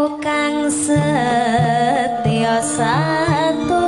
Kang setya satu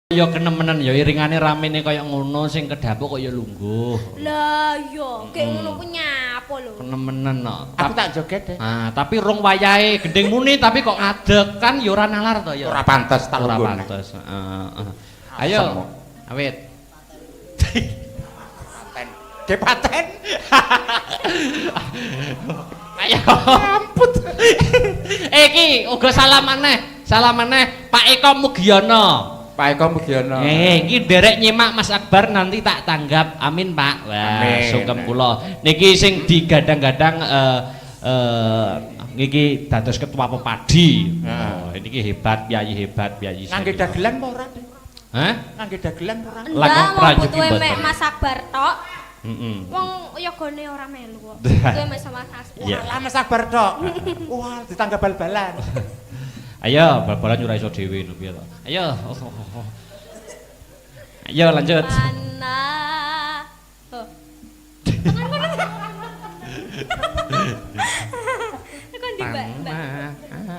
ya kenemenan ya iringane ramene kaya ngono sing kedapuk kok ya lungguh. Lah iya, kayak ngono ku nyapa lho. Kenemenan kok. Aku tak joget deh. Ah, tapi rong wayahe gending muni tapi kok ngadeg kan ya ora nalar to ya. Ora pantes tak ora lunggune. pantes. Ayo. Awit. Depaten. Ayo. Ampun. Iki uga salam maneh. Salam maneh Pak Eko Mugiono. Pak Eko Mugiono. Iki derek nyimak Mas Akbar nanti tak tanggap. Amin, Pak. Wah, Amin. sungkem kula. Niki sing digadang-gadang niki dados ketua Pepadi. Oh, niki hebat, Piyayi Ngangge dagelan apa ora? Hah? Ngangge dagelan apa ora? Lakon Enggak, mau prajurit butuhe mboten. mek Mas Akbar tok. Heeh. Wong yogane ora melu kok. Kuwi mek sama Mas. Iya. Lah Mas Akbar tok. Wah, ditangga bal-balan. Ayo, bal-balan ora iso dhewe lho piye to. Ayo. Ayo lanjut. Mana? Oh. Tekan di Mbak.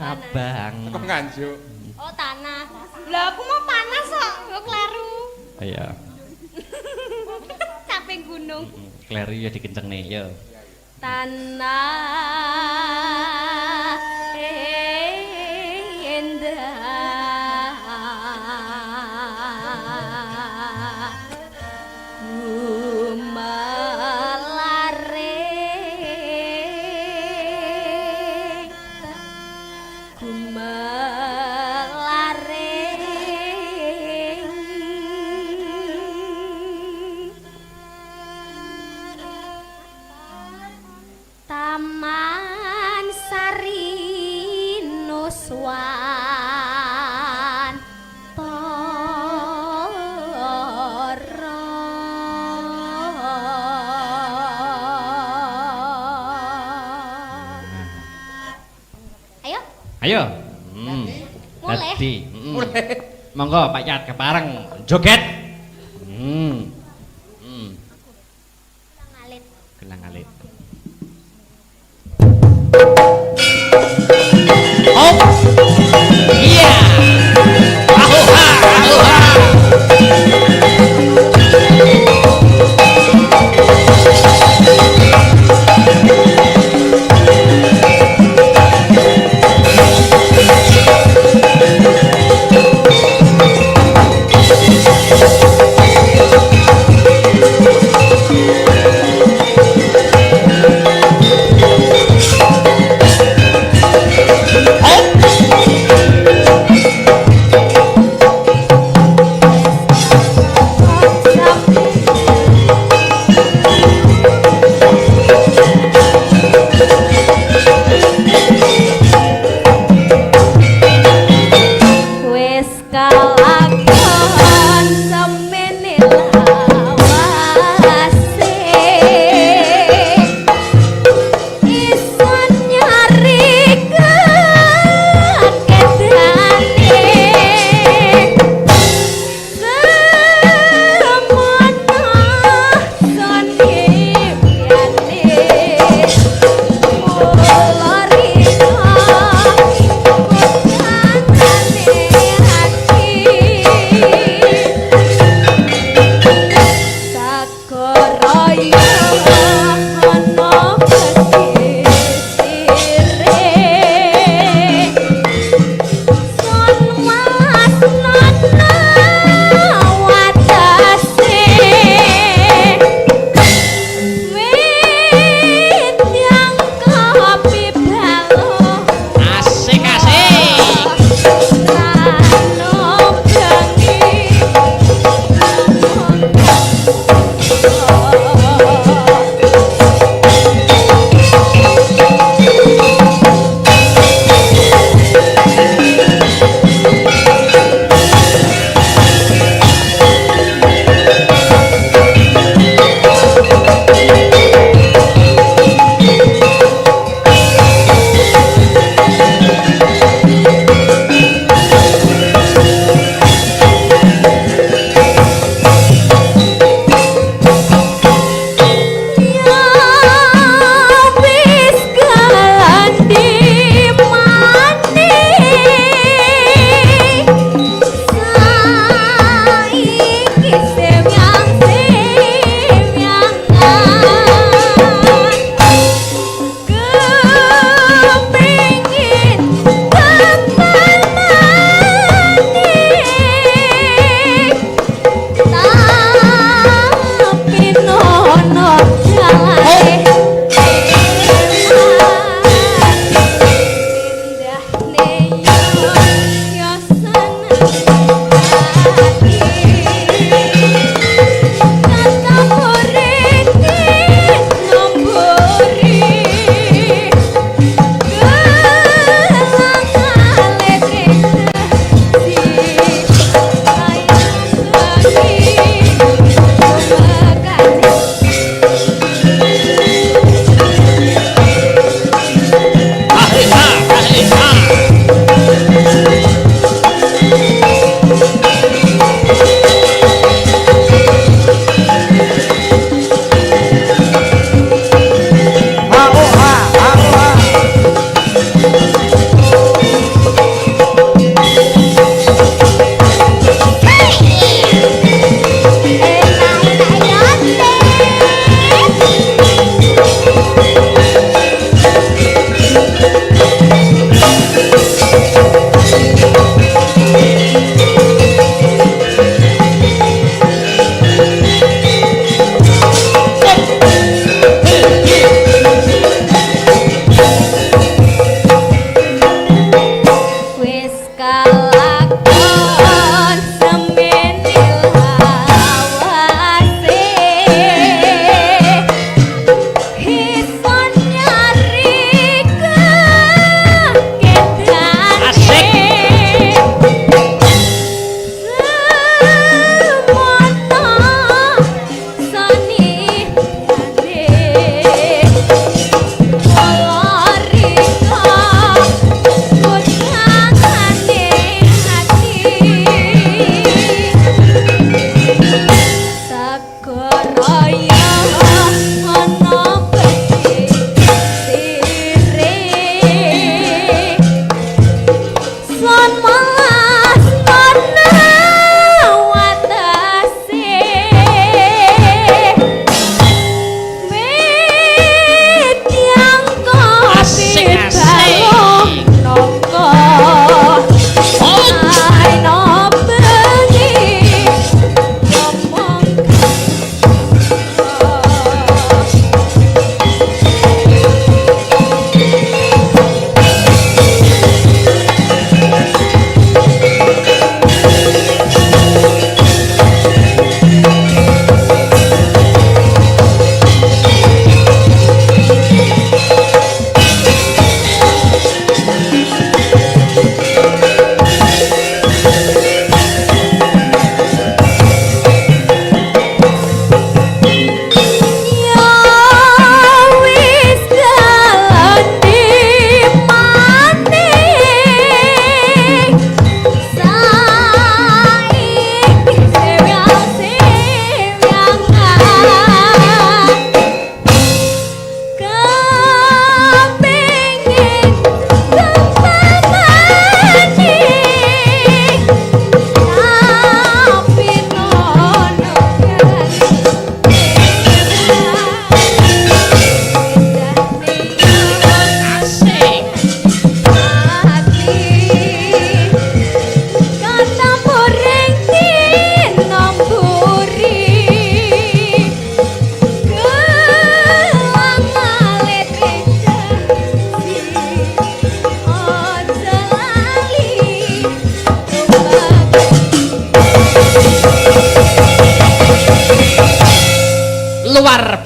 Abang. Kok nganjuk. Oh, tanah. Lah aku mau panas kok, kok kleru. Ayo. Capek gunung. Kleru ya dikenceng nih, yo. Tanah endah gumalare Taman Sari Nuswan Ayo, Ayo. mulai. Dadi. Monggo Pak Yat kepareng joget. Ngalit. Gelang alit. Oh. Iya. Ahuha, ahuha.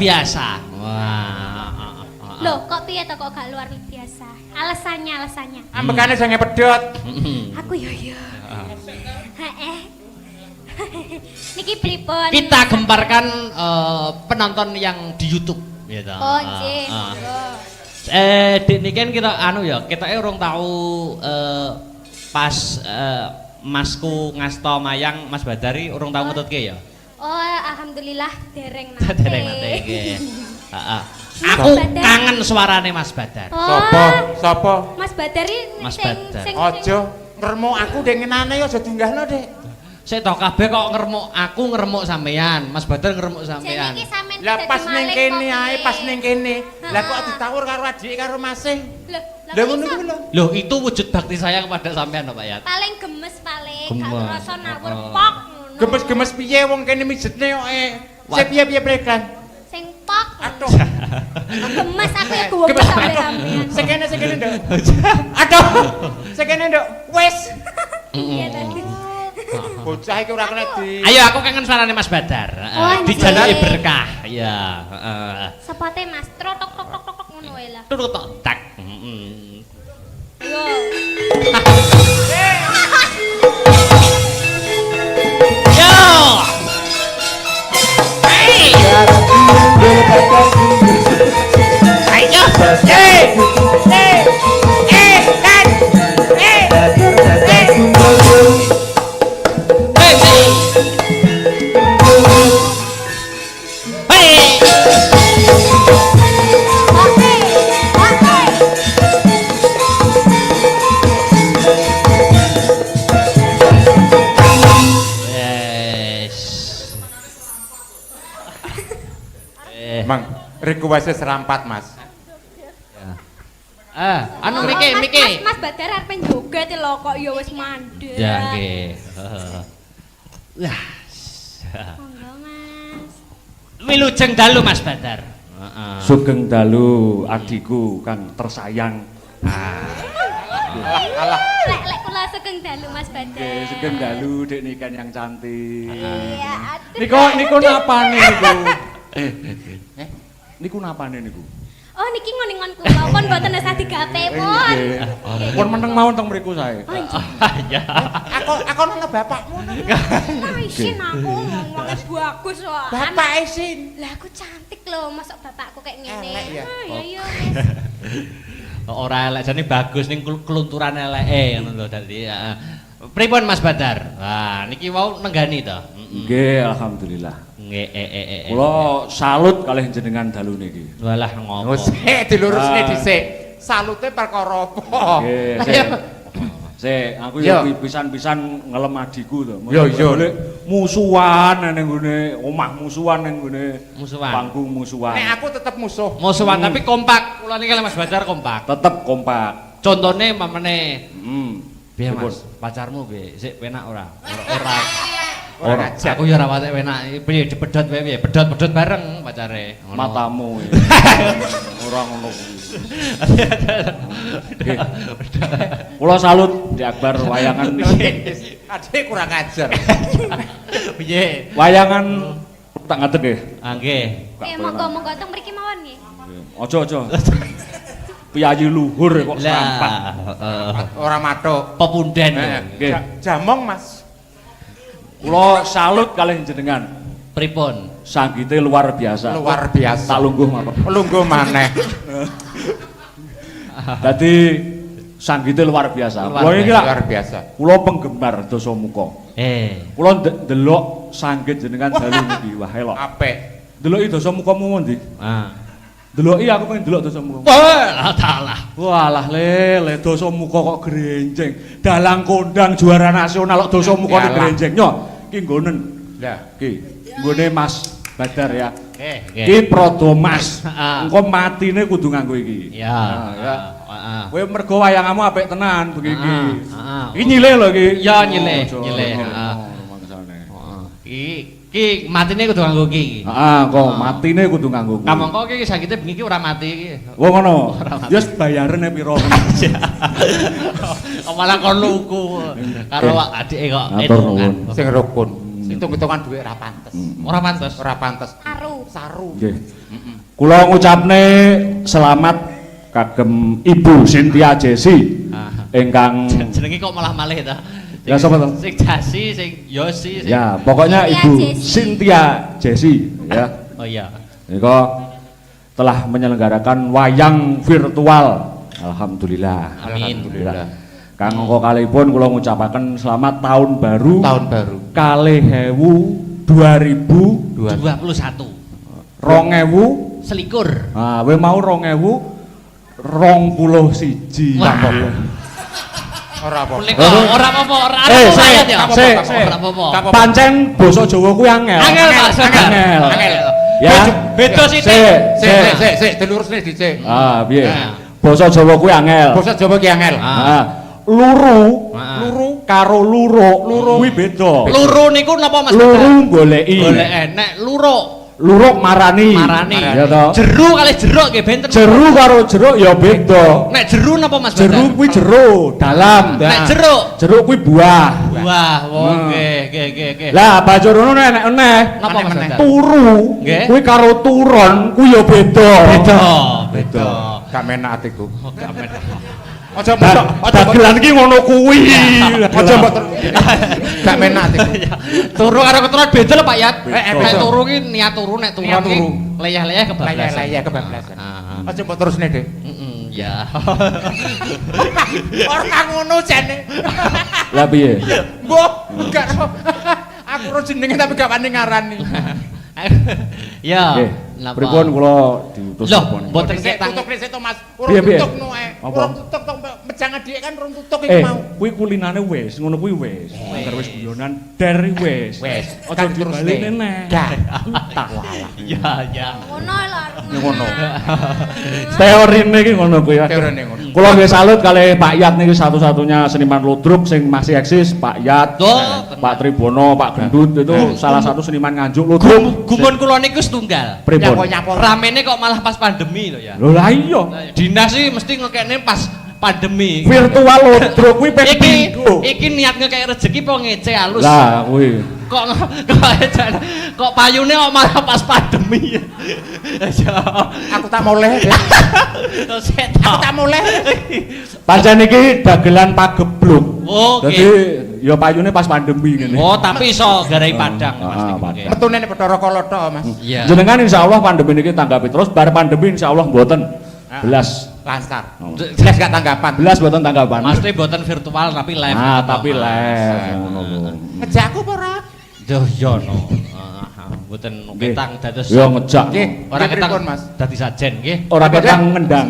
biasa. Wah. Loh, kok piye to kok gak luar biasa? Alasannya. Ambekane jange pedhot. Aku yo. Heeh. Niki pripun? Kita gemparkan penonton yang di YouTube gitu. Oh, nggih. Dik niki kan kita kita urung tahu pas Masku ngasto mayang Mas Badari urung tahu ngetutke ya. Oh, alhamdulillah dereng nate. Dereng nate nggih. Heeh. Aku kangen suarane Mas Badar. Sopo? Mas Badari Mas Badar. Aja ngremuk aku dek ngenane aja diunggahno, Dek. Sik to kabeh kok ngremuk aku ngremuk sampean, Mas Badar ngremuk sampean. Niki sampean Lah dadi pas ning maling kene kok, ae, piye? pas ning kene. Lah kok ditawur karo adike karo Masih. Lah ngono kuwi lho. Loh, itu wujud bakti saya kepada sampean, Pak Yat. Paling gemes paling, gak Gemes. ngerasa nawur pok ngono. Gemes-gemes piye wong kene mijetne kok Sik piye prekan. Sing pok. Aduh. Gemes aku ya guwung Gemes sampe aduh. sampean. Sik kene, Nduk. Aduh. Sik kene, Nduk. Wis. Iya tadi. Bocah iki ora kena di. Ayo aku kangen suarane Mas Badar. Oh, Dijaluki nggih. berkah. Iya, heeh. Sepote Mas, trotok tok tok tok ngono wae lah. Turut tok tak. Heeh. Yo. Yo. Hey. Ayo. Mang, request serampat, Mas. Anu Miki. Mas Badar arep joget lho kok ya wis mandek. Ya nggih. Lah. Monggo Mas. Wilujeng dalu Mas Badar. Heeh. Sugeng dalu adikku kang tersayang. Alah. Lek kula sugeng dalu Mas Badar. Nggih, sugeng dalu Dek Niken yang cantik. Iya, aduh. Niku napane niku? Niku napane niku? Oh niki ngoningon kula pun mboten usah digawe pun. Nggih. Pun meneng mawon teng mriku sae. Ya. Aku nang bapakmu. Nah, isin aku ngomongnya bagus kok. Bapak isin. Lah aku cantik loh, masuk bapakku kayak ngene. Elek ya? Ah, iya Mas. Ora elek jane bagus ning kelunturan eleke ngono lho dadi. Heeh. Pripun Mas Badar? Wah, niki wau nenggani to. Nggih, alhamdulillah. Nggih, Kula salut kalih jenengan dalu niki. Walah ngopo. Sik dilurusne dhisik. Salute perkara apa? Nggih, sik aku ya pisan-pisan ngelem adikku to. Yo, yo. Musuhan ning gone omah musuhan ning gone Musuhan. panggung musuhan. Nek aku tetep musuh. Musuhan tapi kompak. Kula niki Mas Badar kompak. Tetep kompak. Contone mamane piye Pripun? Mas? Pacarmu piye? Sik penak ora? Ora. Ora ngajak. Aku ya ora patek penak. Piye dipedhot wae piye? Pedhot-pedhot bareng pacare. Ngono. Matamu. Ora ngono kuwi. Nggih. Kula salut Di Akbar wayangan Adik kurang ajar. Piye? wayangan tak ngadeg nggih. Ah nggih. Monggo-monggo teng mriki mawon nggih. Aja. Piyayi luhur kok serampat. Ora matuk. Pepunden. Nggih. Jamong, Mas. Kula salut kalih jenengan. Pripun? Sanggite luar biasa. Luar biasa. Tak lungguh mawon. Lungguh maneh. Dadi sanggite luar biasa. Luar Kula iki Luar lak biasa. kula penggemar Dasamuka. Kula ndelok sanggit jenengan dalu niki wah elok. Apik. Deloki Dasamukamu ngondi? Deloki aku pengen delok Dasamuka. Wah, talah. Walah le Dasamuka kok grenjeng. Dalang kondang juara nasional kok Dasamuka Yalah. grenjeng. Nyo, ki nggonen. Lah, Ki, nggone Mas Badar ya. Nggih. Ki Prodo Mas. Heeh. Engko matine kudu nganggo iki. Ya. Nah, ya. Heeh. Kowe mergo wayangamu apik tenan begini. Heeh. Iki nyilih lho iki. Ya, nyilih, Oh, nyilih, oh, heeh. mangsane. Iki matine kudu nganggo iki. Heeh, kok matine kudu nganggo. kuwi. Kamangka iki sakite bengi iki ora mati iki. Oh ngono. Ya wis bayarene piro. Oh, malah kon luku karo adike kok. Matur nuwun. sing rukun. Hitung-hitungan dhuwit ora pantes. Ora pantes. Ora pantes. Aru. saru. Nggih. Kula ngucapne selamat kagem Ibu Cynthia Jesi ingkang Jenenge kok malah malih ta. Ya sapa to? Sing Jasi, sing Yosi, sing Ya, pokoknya Cynthia Ibu Jesi. Cynthia Jesi ya. Oh iya. Nika telah menyelenggarakan wayang virtual. Alhamdulillah. Amin. Alhamdulillah. Kang angka kalihipun kula ngucapaken selamat tahun baru. Tahun baru. Kalih ewu 2000 21. 2000 Selikur. ah we mau 2021. Wah. Ora apa. Ora apa-apa, ora Eh, sayat ya. sik. Ora apa-apa. Pancen basa Jawa kuwi angel. Angel Pak Saudara. Angel. Ya. Beda sih. Sik, dilurusne dhisik. Ah, piye? Nah. Basa Jawa kuwi angel. Basa Jawa ki angel. Ah. Luru, Ah. luru karo luro kuwi beda. Luru niku napa Mas? Luru goleki. Golek enek luruk. Luruk marani. Marani. Ya toh. Jeru kali jeruk nggih benten. Jeru karo jeruk ya beda. Nek jeru napa Mas? Jeru kuwi jero, dalam. Nek jeruk. Jeruk kuwi buah. Wah, nggih. Lah bajorono nek eneh. Napa Mas? Aneh-aneh. Turu Nggih. kuwi karo turon kuwi ya beda. Beda. Gak menak atiku. Oh, gak menak. Aja mbok Dagelan ki ngono kuwi. aja mbok gak menak atiku. Turu karo keturunan beda lho Pak Yat. beda. Nek turu ki niat turu, nek turon Niat ki turu. leyeh-leyeh kebablasan. Laya kebablasan. Ah. Aja mbok terusne, Dik. Ya. Ora ngono jane. Lah piye? Mbok gak ro. Aku ro jenenge tapi gak wani ngarani. Ya. Nggih. Napa? Pripun kula diutus Loh, napa niku? mboten Sik ketang. tutuk sik to Mas. Piye, piye? Urung tutuk noe. Apa? Urung tutuk tok mejang adik kan urung tutuk iki mau. Kuwi kulinane wis, ngono kuwi wis. Angger wis guyonan der wis. Wes, Aja dibaleni neh. Gak. Tak walah. Ya. Ngono lah. Ngono. Teorine iki ngono kuwi. Teorine ngono. Kula nggih salut kalih Pak Yat niki satu-satunya seniman ludruk sing masih eksis, Pak Yat, Oh, Pak Tribono, Pak Gendut itu salah satu seniman Nganjuk ludruk. Gumun kula niku setunggal. Pripun? Nyapa-nyapa. Ramene kok malah pas pandemi lho ya. Lho lah iya. Dinas sih mesti ngekekne pas pandemi. Virtual ludruk kuwi ping Iki pindho. iki niat ngekek rezeki apa ngece halus. Lah kuwi. Kok payune kok malah pas pandemi. Ya. Aku tak moleh, Dik. Aku tak moleh. Pancen iki dagelan pagebluk. Oke. Dadi ya payune pas pandemi ngene. Oh, tapi iso garai Padang Mas. Ah, niki. Padang. Metune nek Bathara Kalata, Mas. Iya. Jenengan insyaallah pandemi niki tanggapi terus bar pandemi insyaallah mboten belas. Lancar. Oh. Jelas gak tanggapan. Belas mboten tanggapan. Mesti boten virtual tapi live. Ah, tapi live ngono lho. Ngejak aku apa ora? Duh, yo no. Mboten Nggih. ketang dados. Ya ngejak. Nggih. Ora Nggih, ketang pripun, Mas? dadi sajen nggih. Ora ketang ngendang.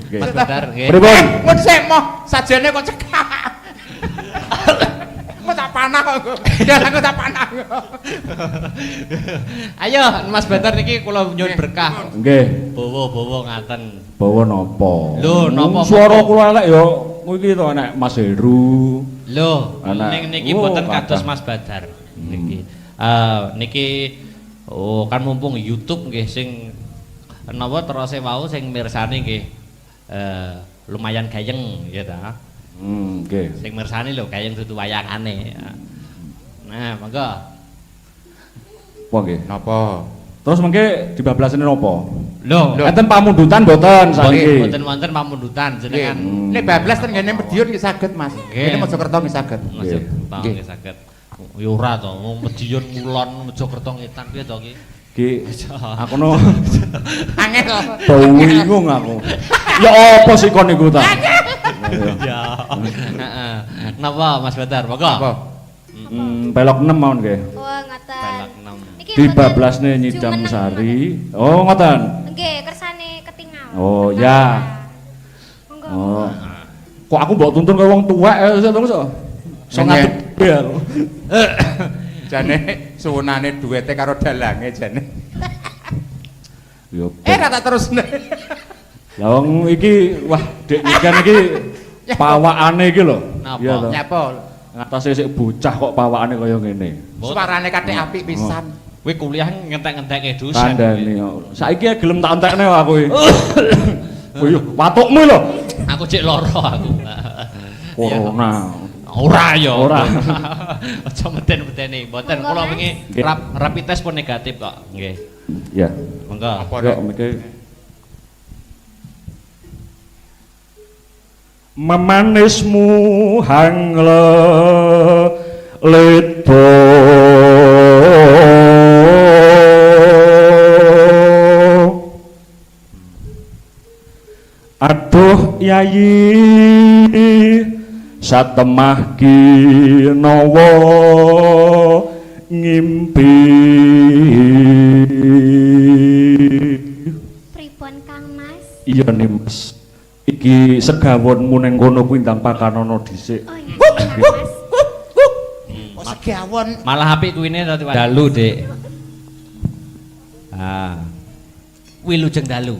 Nggih. Mas Badar nggih. Pripun? Mun sik moh sajane kok cekak. Kok tak panah kok. Ya aku tak panah. Ayo Mas Badar niki kula nyuwun berkah. Nggih. Bowo-bowo ngaten. Bawa napa? Lho, napa? Suara kula elek ya kuwi to nek Mas Heru. Lho, Anak. niki Oh, boten kathah. kados Mas Badar. Niki. Niki kan mumpung YouTube nggih sing napa terose wau sing mirsani nggih lumayan gayeng ya ta. Nggih. Sing mirsani lho gayeng dudu wayangane. Nah, monggo. Apa nggih? Napa? Terus mengke dibablasane napa? Lho, Enten pamundutan mboten saiki. boten wonten pamundutan jenengan. Nek bablas ten ngene Medion nggih saged, Mas. Nggih. Ngene Mojokerto nggih saged. Masuk Nggih. tahu nggih saged. Ya ora to, wong Medion Kulon Mojokerto ngetan piye to iki? Ki aku no Angel. bingung aku. Ya apa sih kon niku ta? Ya. Heeh. Napa Mas Badar? Monggo. Apa? Pelok 6 mawon nggih. Wah, ngaten. Balak 6. Iki Dibablasne mboten Nyidam jumeneng Sari. Oh, ngoten. mboten. Nggih, kersane ketinggal. Oh, ya. Monggo. Oh. Kok aku mbok tuntun kaya wong tuwek to so. So Nggih. ngadep bel. Jane suwunane duwete karo dalange jane. Yo. Ra tak terusne. Lah wong iki wah Dek Nyikan iki pawakane iki lho. Napa? Iya to. Nyapa? Ngatasé sik bocah kok pawakane kaya ngene. Suarane kathek apik pisan. Kowe kuliah ngentek-ngentekke dosen. Kandhane yo. Saiki gelem tak entekne aku iki. Kowe yo watukmu lho. Aku cek loro aku. Corona. Ora ya. Ora. Aja meten-meteni. Mboten kula wingi Nggih. rapid test pun negatif kok. Nggih. Ya. Monggo. Apa Yo nek? miki memanismu hangle ledo aduh yayi satemah kinawa ngimpi Pripun Kang Mas? iya nih mas iki segawonmu neng kono kuwi ndang pakanono dhisik Oh iya Kang Mas. Oh segawon. Malah apik kuwine tadi dalu, Dik. Ah. Wilujeng dalu.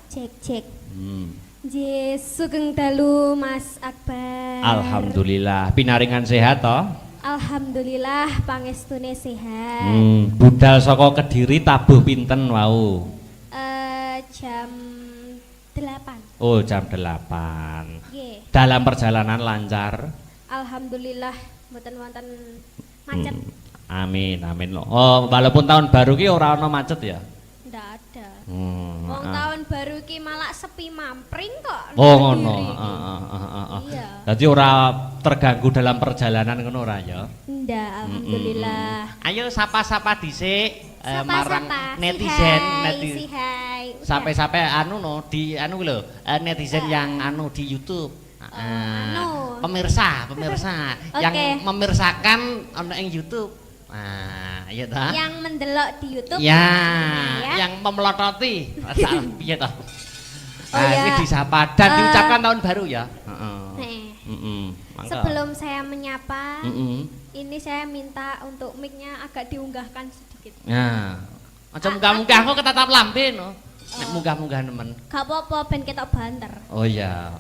Cek cek. Hmm. Je sugeng dalu Mas Akbar. Alhamdulillah, pinaringan sehat toh? Alhamdulillah pangestune sehat. Budal saka Kediri tabuh pinten wau? Jam 8. Oh, jam 8. Nggih. Dalam perjalanan lancar. Alhamdulillah mboten wonten macet. Amin, amin loh. Oh, walaupun tahun baru ki ora ana macet ya? Ndak ada. Ah. Wong tahun baru ki malah sepi mampring kok. Oh, ngono. Kediri. Iya. Dadi ora terganggu dalam perjalanan ngono ora ya? Ndak, alhamdulillah. Ayo sapa-sapa dhisik marang Sapa-sapa, netizen, si hai. sampai anu no di anu lho, netizen yang anu di YouTube. Anu. Pemirsa yang Oke. memirsakan ono ing YouTube. Nah, iya ta? Yang mendelok di YouTube. Ya, ya. yang memelototi. Salah piye to? Oh, ya. Ini disapa dan diucapkan tahun baru ya. Nih, Mangga. sebelum saya menyapa, Mm-mm. ini saya minta untuk mic-nya agak diunggahkan sedikit. Nah, aja munggah-munggah kok ketatap lambe no. Nek munggah-munggah nemen. Gak apa-apa ben ketok banter. Oh iya.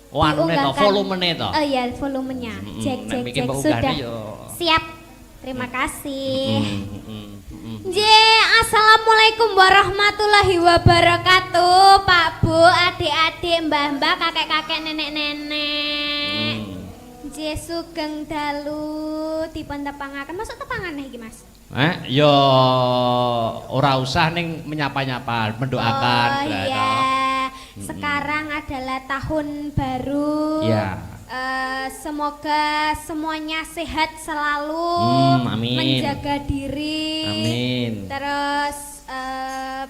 Oh anu to, Diunggahkan. volumene to. Oh iya, volumenya. Cek Nek cek mikir cek mbok sudah. unggahne yo. Siap. Terima kasih. Mm. J, assalamualaikum warahmatullahi wabarakatuh, Pak Bu, adik-adik, mbah-mbah, kakek-kakek, nenek-nenek. J sugeng dalu dipun tepangaken. Masuk tepangan iki, Mas. Yo ora usah ning menyapa-nyapa, mendoakan. Oh lah, iya. toh. Sekarang adalah tahun baru. Iya. Semoga semuanya sehat selalu, Amin. menjaga diri, Amin. terus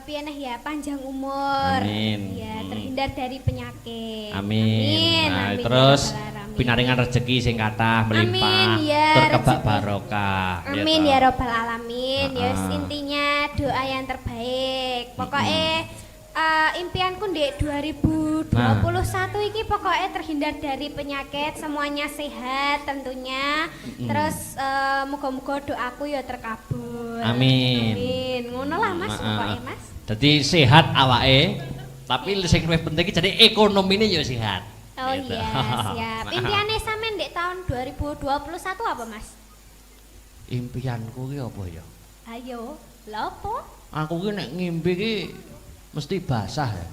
piye neh ya, panjang umur, Amin. ya terhindar dari penyakit. Amin. Nah, amin, terus ya Rabbal alamin. pinaringan rezeki sing kathah melimpah, Amin, ya, terkebak rezeki. barokah. Amin toh. ya robbal alamin. Ya Ah. intinya doa yang terbaik. Pokoknya impianku di 2021 iki pokoknya terhindar dari penyakit, semuanya sehat tentunya. Terus moga-moga doaku ya terkabul. Amin. Amin. Ngono lah Mas, pokoknya Mas. Jadi sehat awake, tapi sing luwih penting iki jadi ekonomine ya sehat. Oh Gitu. iya, siap. Impiannya sampean di tahun 2021 apa Mas? Impianku ki apa ya? Ayo, lha apa? Aku ki nek ngimpi ki mesti basah ya.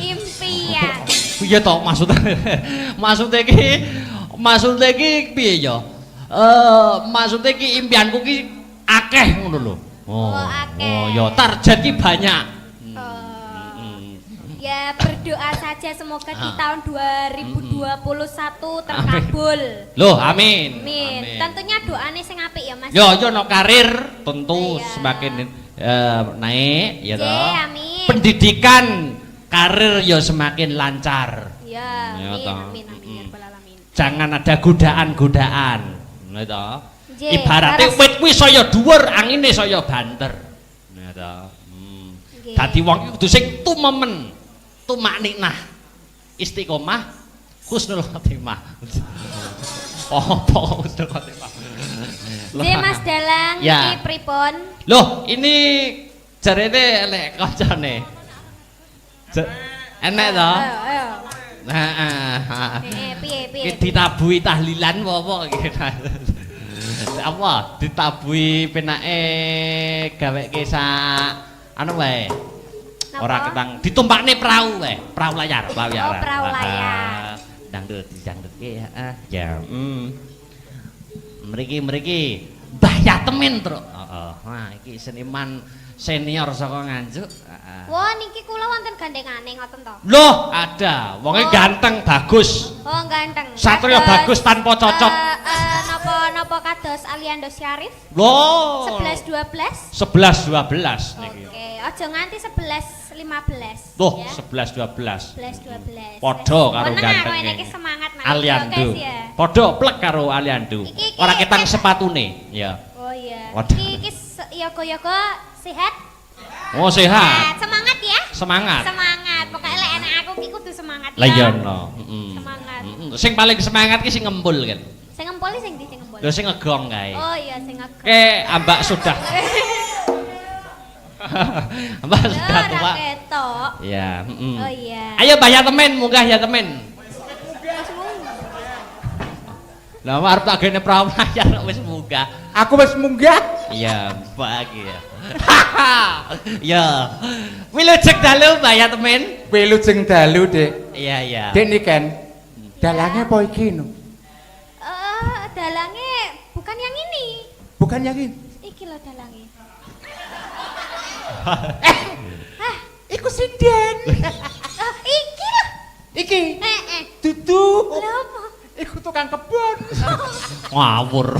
Impian. Piye to maksudnya? Maksudnya ki piye ya? Maksudnya ki impianku ki akeh ngono lho. Oh, akeh. Oh ya target ki banyak. Ya berdoa saja semoga di tahun 2021 terkabul. Loh, amin. Amin. Tentunya doanya sing apik ya Mas. Yo no karir tentu Iya. semakin naik ya J, toh. amin. Pendidikan karir yo semakin lancar. Ya, Ya, amin, toh. amin, amin, ya Rabbal alamin. Jangan ada godaan-godaan. Ya toh. J, Ibaratnya harus- wit kuwi saya dhuwur, angine saya banter. Ya toh. Nggih. Dadi wong iki kudu sing tumemen, tumakninah, istiqomah, husnul khotimah. Apa husnul khotimah? J Mas Dalang Ya. iki pripun? Loh, ini jarene elek kancane. Enek to? Ayo. Nah, Piye iki ditabui tahlilan apa iki? Apa? Ditabui penake gaweke sak anu wae. Napa? Ora ketang ditumpakne perahu wae, perahu layar. Oh, perahu layar. Dangdut ki ya. Ya. Mriki Mbah Yatemin, Truk. Heeh. Nah, iki seniman senior saka Nganjuk. Heeh. Wah, niki kula wonten gandengane ngoten to. Loh, ada. Wonge ganteng, bagus. Oh, ganteng. Satria bagus tanpa cocok. Napa kados Aliando Syarif? Loh. 11 12. 11 12 niki. Oke, aja nganti 11 15. Tuh, ya. 11 12. 11 12. Padha karo Meneng aku gantenge. enake semangat nang Aliando. guys ya. Padha plek karo Aliando. Iki- Ora ketang sepatune, ya. Oh iya. Waduh. Iki yoga-yoga sehat. Oh, sehat. Semangat ya. Semangat. Semangat. Pokoknya lek anak aku ki kudu semangat ya. Lah iya no. Semangat. Sing paling semangat ki sing ngempul kan. Sing ngempol sing ndi sing ngempol? Lho sing ngegong kae. Oh iya sing ngegong. Ke ambak sudah. Ambak sudah Ora tua. ketok. Ya, Oh iya. Ayo Mbah Yatemin, munggah Yatemin. Lah arep tak gene pramayar wis munggah. Aku wis munggah. Iya, bagi ya. Ya. Wilujeng dalu Mbah Yatemin. Wilujeng dalu, Dik. Iya, iya. Dik niken. Dalange apa iki no? Dalange bukan yang ini. Bukan yang ini. Iki lho dalange. Iku sinden. Iki lho. Iki. Dudu. Dudu. Lha apa? Iku tukang kebon. Ngawur.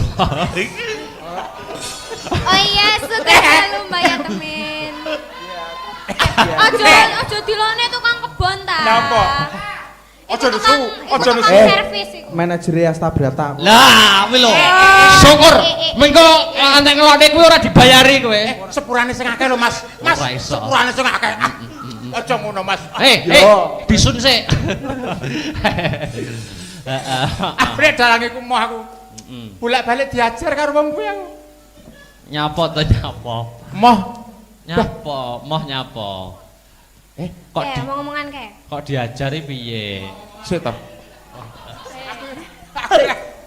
Oh iya, suka dalu Mbak Yatemin. Aja dilone tukang kebon ta. Napa? Aja nesu, aja nesu. Servis iku. Manajere Astabrata. Lah, kuwi lho. Syukur mengko antek ngelone kuwi ora dibayari kowe. Sepurane sing akeh lho, Mas. Mas, Ora iso. sepurane sing akeh. Aja ngono, Mas. Disun sik. Abrek dalange ku moh aku. Bolak-balik diajar karo wong kuwi aku. Nyapa to nyapa? Moh. Moh nyapa? Kok ngomong-ngomongan kae. kok diajari piye? Sik to.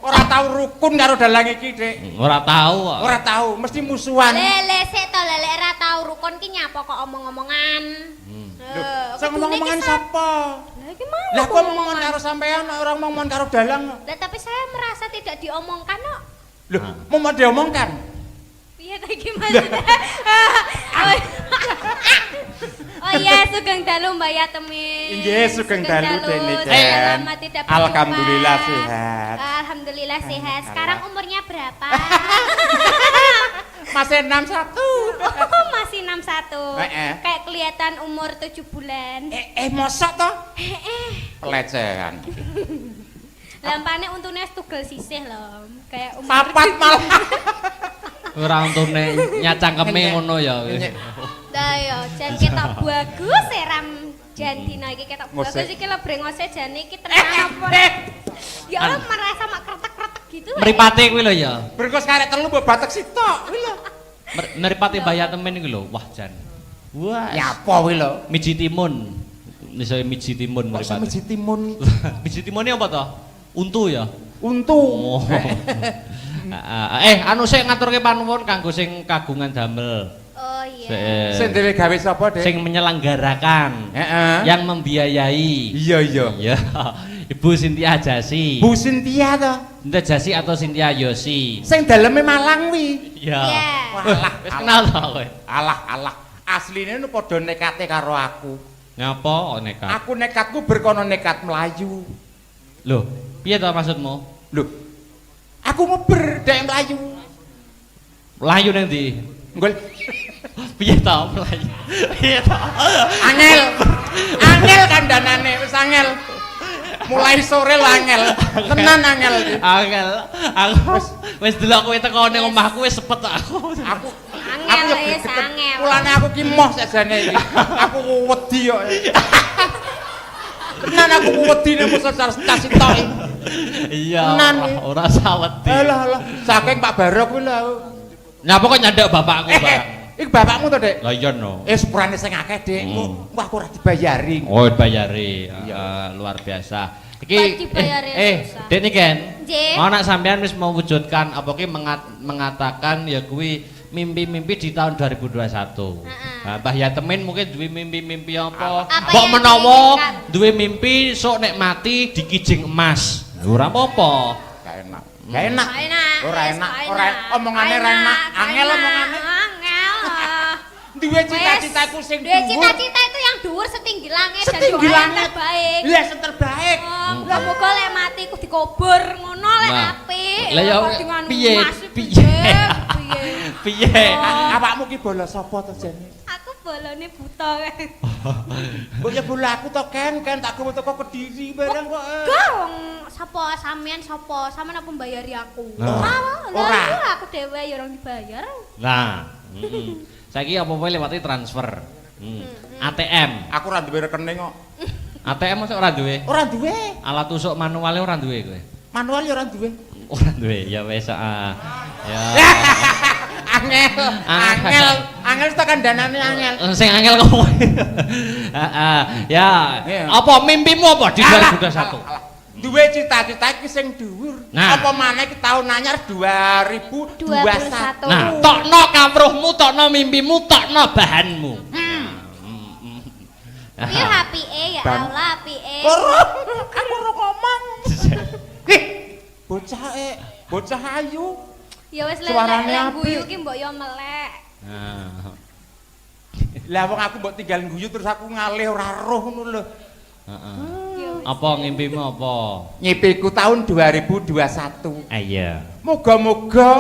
Ora tau rukun karo dalange iki, Dik. Ora tahu kok. Ora tau, mesti musuhan. Lele sik to lele ora tau rukun ki nyapa kok omong-omongan. Sing ngomong-omongan sapa? Lah iki mau. Lah kok ngomongan karo sampean, ora ngomong karo dalang. Lah tapi saya merasa tidak diomongkan kok. Lho, mau diomongkan? Piye ta iki maksudnya? Oh iya, sugeng dalu Mbak Yatemin. Nggih, sugeng dalu Dene Sudah lama tidak berjumpa. Alhamdulillah sehat. Alhamdulillah sehat. Sekarang umurnya berapa? Masih 61. Oh, masih 61. Kayak kelihatan umur 7 bulan. Mosok to? Pelecehan. Lampane untune tugel sisih lho. Kayak umur Papat malah. Ora untune nyacangkeme ngono ya. Lah ya, jan ketok bagus ram jan dina iki ketok bagus iki lho brengose jane iki tenan apa. Ya Allah merasa mak kretek-kretek gitu. Mripate kuwi lho ya. Berkos karek telu mbok batek sitok kuwi lho. Mripate Mbah Yatemin iki lho. Wah jan. Wah. Ya apa kuwi lho? Miji timun. Niso miji timun mripate. Miji timun. Miji timune apa to? Untu ya. Untu. Oh. Anu sik ngaturke panuwun kanggo sing kagungan damel. Oh iya. Sing dhewe gawe sapa, Dik? Sing menyelenggarakan. Yang membiayai. Iya. Iya. Ibu Sintia Jasi. Bu Sintia to. Sintia Jasi atau Sintia Yosi? Sing daleme Malang wi. Iya. Alah, wis kenal to kowe. Alah. Asline nu padha nekate karo aku. Ngapa kok nekat? Aku nekatku berkono nekat melayu. Loh, piye to maksudmu? Loh. Aku ngeber dek melayu. Melayu nang ndi? Nggol. Piye to melayu? Piye to? Angel kandhanane wis angel. Mulai sore lho angel. Tenan angel. Angel. Aku wis delok kowe teko ning omahku wis sepet aku. Angel wis angel. Kulane aku ki moh sajane iki. Aku wedi kok. Tenan aku wedi nek mesti cacit tok. Iya. Ora saweti. Alah. Saking Pak Barok kuwi lho. Nyapa kok nyandek bapakku, Pak? Iki bapakmu to, Dik? Lah iya no. Sepurane sing akeh, Dik. Wah, aku ora dibayari. Oh, dibayari. Luar biasa. Iki Dek niken. Ana sampean wis mewujudkan apa ki mengatakan ya kuwi mimpi-mimpi di tahun 2021. Nah, Mbah Yatemin mungkin duwe mimpi-mimpi apa? Mbok menawa duwe mimpi sok nek mati dikijing emas. Ora apa-apa. Gak enak. Gak enak. Ora enak, ora omongane ora enak. Angel omongane. Angel. Duwe cita-citaku sing Duwe dhuwur. cita-cita itu yang dhuwur setinggi langit dan Setinggi doa yang langit. terbaik. Lah sing terbaik. Muga-muga lek mati ku dikubur ngono lek Nah. apik. Lah ya Dengan piye? emas, Piye? piye? Piye? Awakmu ki bola sapa to jane? Aku bolone buta kae. Mbok ya bola aku to Ken tak gowo teko Kediri bareng kok. Gong, sapa sampean sapa? Sampean apa mbayari aku? Nah. Ora. Lah aku dhewe ya ora dibayar. Nah, saiki apa-apa lewati transfer. ATM. Aku ora duwe rekening kok. ATM mosok ora duwe. Ora duwe. Alat tusuk manuale ora duwe kowe. Manual ya ora duwe. Ora duwe. Ya wis ya. Angel tekan danane angel. Sing angel kowe. Heeh. Ya, Iya. apa mimpimu apa di 2021? Duwe cita-cita iki sing dhuwur. Nah. Apa maneh ki taun anyar 2021. Nah, tokno kawruhmu, tokno mimpimu, tokno bahanmu. Piye HP-e ya Ban- Allah, HP-e. Aku ora ngomong. Bocah ayu. Ya wis lek Suarane lek apik. guyu ki mbok yo melek. Nah. Lah wong aku mbok tinggal guyu terus aku ngalih ora roh ngono lho. Heeh. Ya wis. Apa ngimpimu apa? Nyipiku tahun 2021. Iya. Moga-moga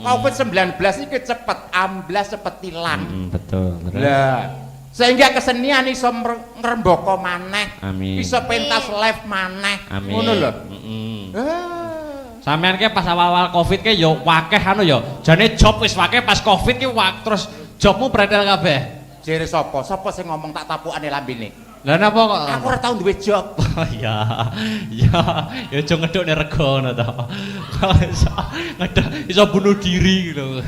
Covid-19 iki cepet amblas, cepet ilang. Betul. Lah, sehingga kesenian iso ngrembaka maneh. Amin. Iso pentas live maneh. Amin. Ngono lho. Sampeyan ki pas awal-awal Covid ki ya wakeh anu ya. Jane job wis wakeh pas Covid ki terus jobmu pretel kabeh. Jere sapa? Sapa sing ngomong tak tapukane lambene? Lah napa kok? Aku ora tau duwe job. Oh iya. Ya, ya aja ngedukne rego ngono to. Iso bunuh diri gitu.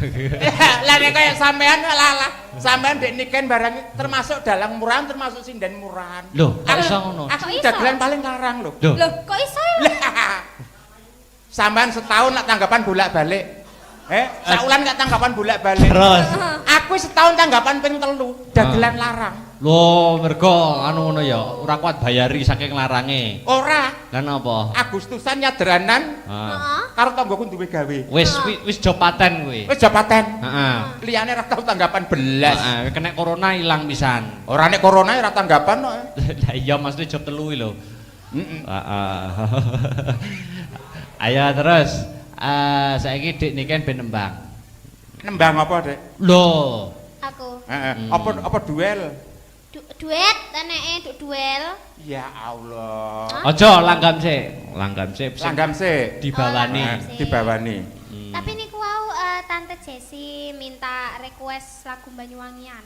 Lah nek kaya sampean lah. Sampean dek niken barang termasuk dalang murahan termasuk sinden murahan. Loh, kok iso ngono? Aku Kok iso? dagelan paling larang lho. Loh. Loh, kok iso ya? Sampean setahun nak tanggapan bolak-balik. Saulan gak tanggapan bolak-balik. Terus. Aku setahun tanggapan ping 3, dagelan larang. Loh, mergo anu ngono ya, ora kuat bayari saking larange. Ora, Lah napa? Agustusan nyadranan Heeh. karo tanggoku duwe gawe. Wis job paten kuwi. Wis jabaten. Heeh. Liyane ora tau tanggapan belas. Heeh, kena corona ilang pisan. Ora nek corona ora tanggapan kok. Lah iya maksudnya job telu iki lho. Heeh. Heeh. Ayo terus saiki Dik niken ben nembang. Nembang apa, Dek? Loh. Aku. Heeh. Apa duel? Duet eneke duel. Ya Allah. Aja langgam sik. Langgam sik. Langgam sih. Dibawani. Langgam. Dibawani. Tapi niku wau Tante Jessi minta request lagu Banyuwangian.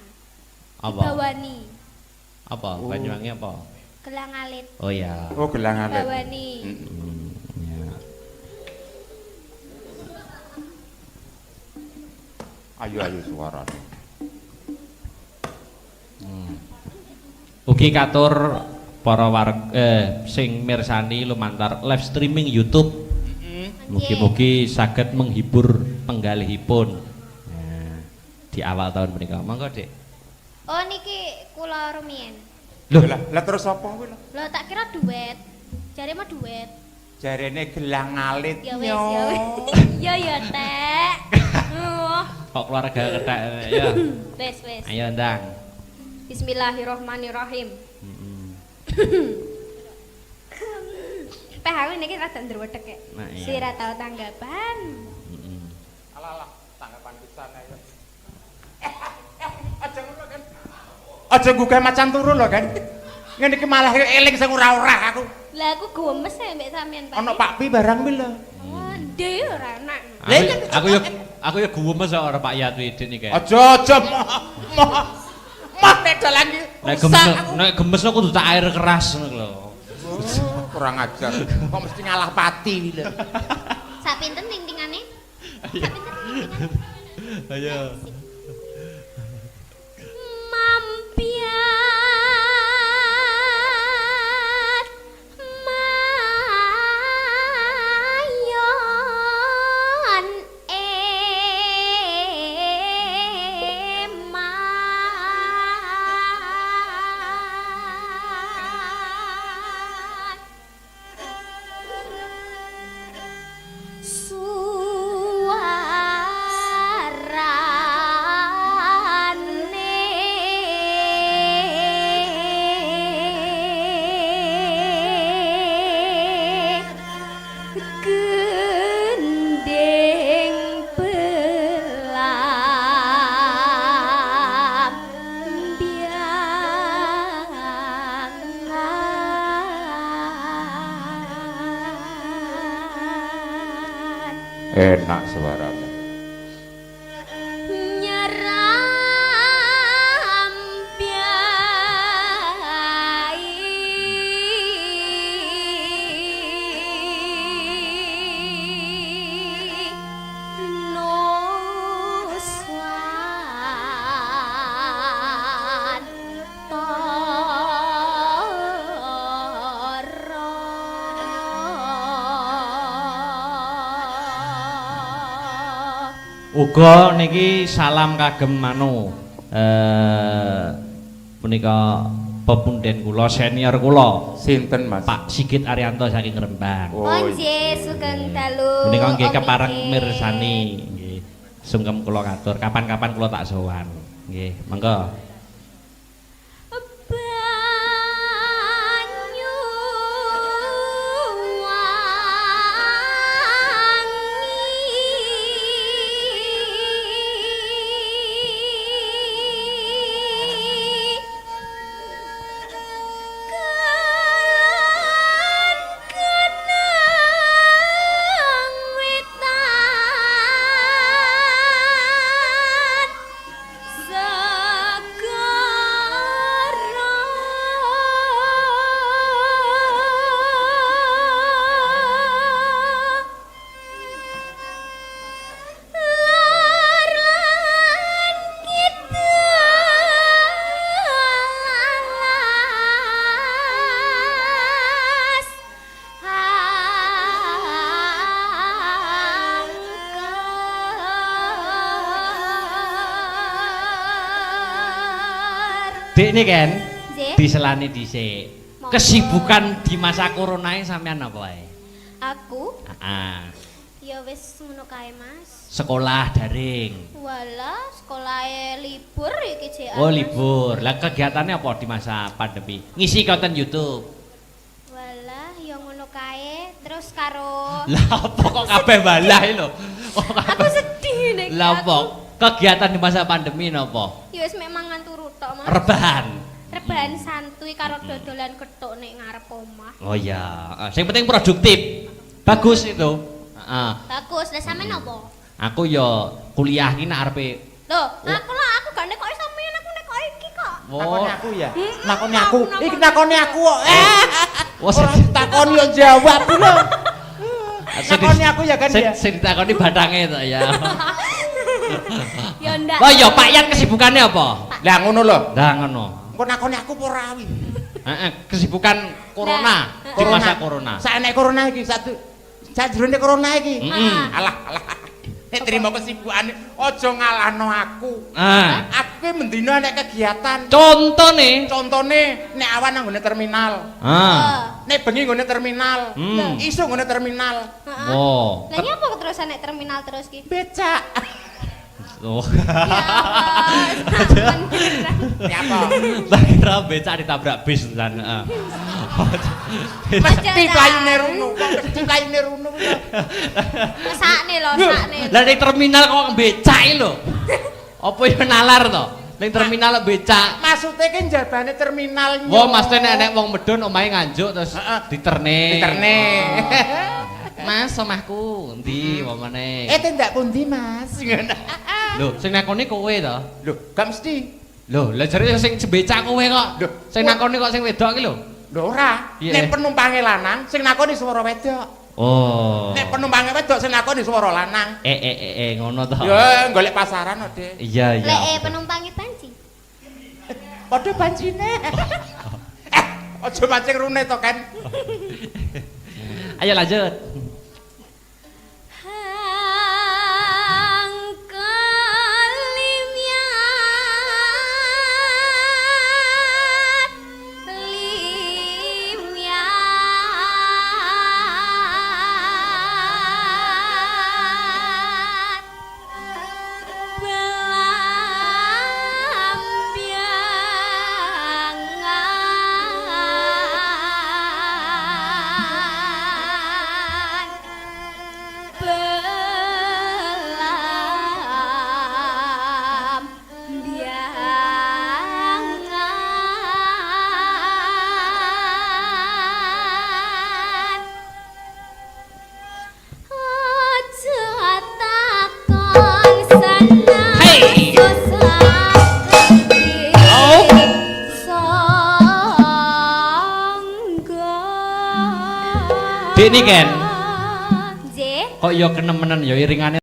Apa? Bawani. Apa? Banyuwangi apa? Gelang alit. Oh ya. Oh, gelang alit. Bawani. Ya. Ayo suara. Ugi katur para sing mirsani lumantar live streaming YouTube. Mugi-mugi saged menghibur penggalihipun. Nah, di awal tahun menika. Monggo, Dik. Oh niki kula rumiyin. Loh, lah terus apa kuwi lho? Lho tak kira duet. Jare mah duet. Jarene gelang alit. Ya wis ya wis. Ya ya Tek. Kok keluarga kethek ya. Wis wis. Ayo ndang. Bismillahirrahmanirrahim. Peh aku niki rada ndruwedeg kek. Nah, iya. Sira tau tanggapan. Alah, tanggapan pisan ayo. Aja ngono kan. Aja gugah macan turu lho kan. Ngene iki malah eling sing ora-ora aku. Lah aku gemes ya mbek sampean Pak. Ono Pak Pi barang kuwi lho. Oh, ndek ora enak. Aku ya gumes kok ora Pak Yatwi Dik niki. Aja mah nek dalan iki. Nek gemes kudu tak air keras ngono lho. Kurang ajar. Kok mesti ngalah pati lho. Sak pinten ting-tingane? Sak pinten ting-tingane? Ayo. Mampiat mayon eman Enak suaranya. Uga niki salam kagem anu menika pepunden kula senior kula Sinten Mas? Pak Sigit Arianto saking Rembang. Oh, Nggih, sugeng dalu. Menika nggih Om kepareng Ike. mirsani nggih. Sungkem kula katur, kapan-kapan kula tak sowan. Nggih, monggo. Banyu wangi kenang wetan Dik nih Ken, Nggih. diselani dhisik. Monggo. Kesibukan di masa corona ini sampean apa wae? Aku Heeh. ya wis ngono kae, Mas. Sekolah daring. Walah, sekolahe libur iki jek. Oh libur. Lah kegiatannya apa di masa pandemi? Ngisi konten YouTube. Walah, ya ngono kae. Terus karo Lah apa kok kabeh balah lho? aku sedih nek. Lah apa? Kegiatan di masa pandemi napa? Ya wis memang turu tok, Mas. Rebahan. Rebahan santuy karo dodolan gethuk nek ngarep omah. Oh iya, yang penting produktif. Bagus itu. Heeh. Bagus, lah sampean apa? Aku ya kuliah iki nek arepe. Loh, aku gak nekoki sampean, aku nekoki iki kok. Oh. Nakoni aku ya. Hmm, Nakoni aku, aku. nakoni. Iki nakoni aku kok. Wes Ora takoni yo jawab lho. Nakoni aku ya kan ya. Sing ditakoni bathange to ya. Ya ndak. Lah ya Pak Yan kesibukannya apa? Lah ngono lho. Lah ngono. Engko nakoni aku apa ora wi? Heeh, kesibukan corona Nah, di masa corona. Saenek corona iki satu. Sajrone corona iki. Heeh. Alah. Nek trimo kesibukane aja ngalahno aku. Ah. Aku ki mendina nek kegiatan. Contone. Contone nek awan nang nggone terminal. Ah. Nek bengi nggone terminal. Hmm. Isu nggone terminal. Heeh. Oh. Lah nyapa keterusan nek terminal terus ki? Becak. Oh. Ya Allah. Nyapa? Tak kira becak ditabrak bis dan heeh. Mesti playune runo. Mesti playune runo. Sakne lho, sakne. Lah ning terminal kok becak iki lho. Apa ya nalar to? Ning terminal becak. Maksude ki njabane terminal. Wah, maksudnya nek wong medun omahe nganjuk terus diterne. Diterne. Mas, omahku endi wongane? Tindak pundi, Mas? Ngono. Lho, sing nakoni kowe to? Lho, gak mesti. Lho, lah jare sing becak kowe kok. Lho, Sing nakoni kok sing wedok iki lho. Lho ora. Iya. Nek penumpange lanang, sing nakoni swara wedok. Oh. Nek penumpange wedok sing nakoni swara lanang. Ngono to. Ya, golek pasaran kok, Dik. Iya, iya. Lek penumpange banci. Padha bancine. Aja mancing rune to, Ken. Ayo lanjut. Dik Niken. Nggih. Kok ya kenemenan ya iringane